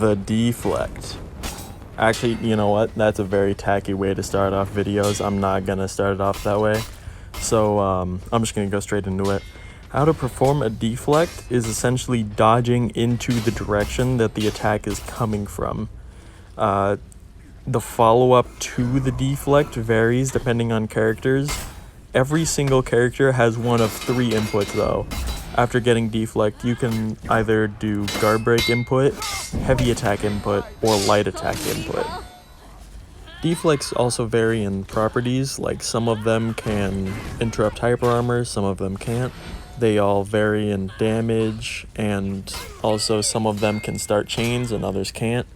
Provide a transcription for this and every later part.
the Deflect. Actually, you know what? That's a very tacky way to start off videos. I'm not gonna start it off that way. So I'm just gonna go straight into it. How to perform a deflect is essentially dodging into the direction that the attack is coming from. The follow-up to the deflect varies depending on characters. Every single character has one of 3 inputs though. After getting deflect, you can either do guard break input, heavy attack input, or light attack input. Deflects also vary in properties, like some of them can interrupt hyper armor, some of them can't. They all vary in damage, and also some of them can start chains and others can't.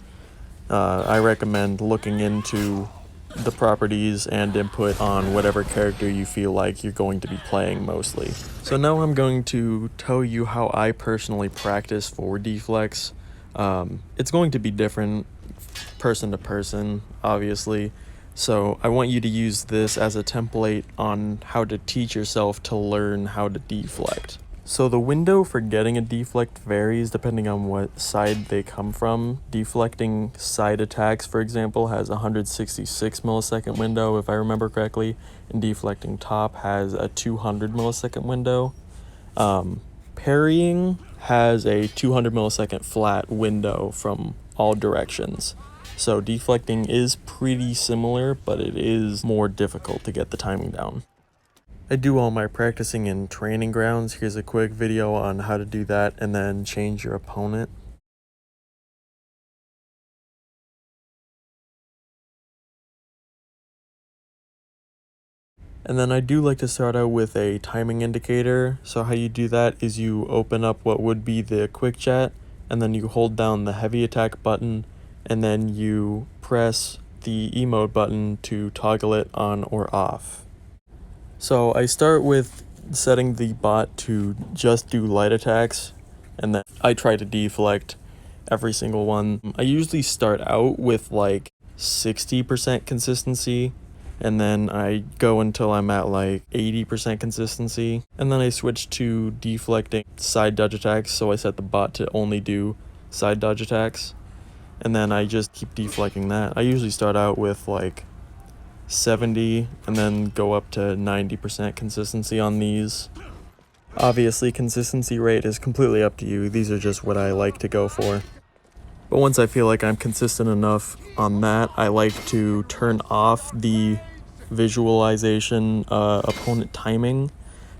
I recommend looking into the properties and input on whatever character you feel like you're going to be playing mostly. So now I'm going to tell you how I personally practice for deflects. It's going to be different person to person, obviously. So I want you to use this as a template on how to teach yourself to learn how to deflect. So the window for getting a deflect varies depending on what side they come from. Deflecting side attacks, for example, has a 166 millisecond window, if I remember correctly, and deflecting top has a 200 millisecond window. Parrying has a 200 millisecond flat window from all directions. So deflecting is pretty similar, but it is more difficult to get the timing down. I do all my practicing in training grounds. Here's a quick video on how to do that and then change your opponent. And then I do like to start out with a timing indicator. So how you do that is you open up what would be the quick chat, and then you hold down the heavy attack button, and then you press the emote button to toggle it on or off. So I start with setting the bot to just do light attacks, and then I try to deflect every single one. I usually start out with like 60% consistency, and then I go until I'm at like 80% consistency, and then I switch to deflecting side dodge attacks, so I set the bot to only do side dodge attacks. And then I just keep deflecting that. I usually start out with like 70 and then go up to 90% consistency on these. Obviously, consistency rate is completely up to you. These are just what I like to go for. But once I feel like I'm consistent enough on that, I like to turn off the visualization opponent timing.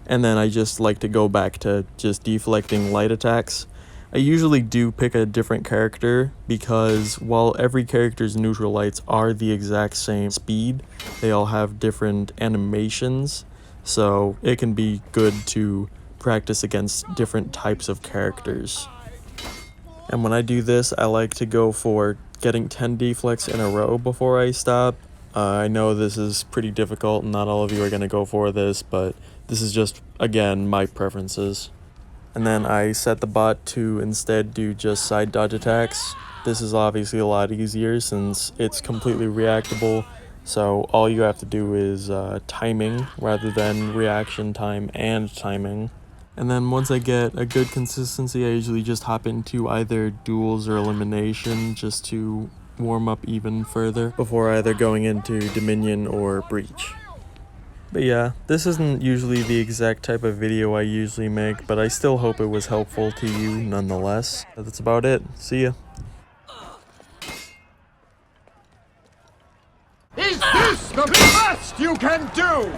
And then I just like to go back to just deflecting light attacks. I usually do pick a different character because while every character's neutral lights are the exact same speed, they all have different animations, so it can be good to practice against different types of characters. And when I do this, I like to go for getting 10 deflects in a row before I stop. I know this is pretty difficult and not all of you are going to go for this, but this is just, again, my preferences. And then I set the bot to instead do just side dodge attacks. This is obviously a lot easier since it's completely reactable, so all you have to do is timing rather than reaction time and timing. And then once I get a good consistency, I usually just hop into either duels or elimination just to warm up even further before either going into Dominion or Breach. But yeah, this isn't usually the exact type of video I usually make, but I still hope it was helpful to you nonetheless. That's about it. See ya. Is this the best you can do?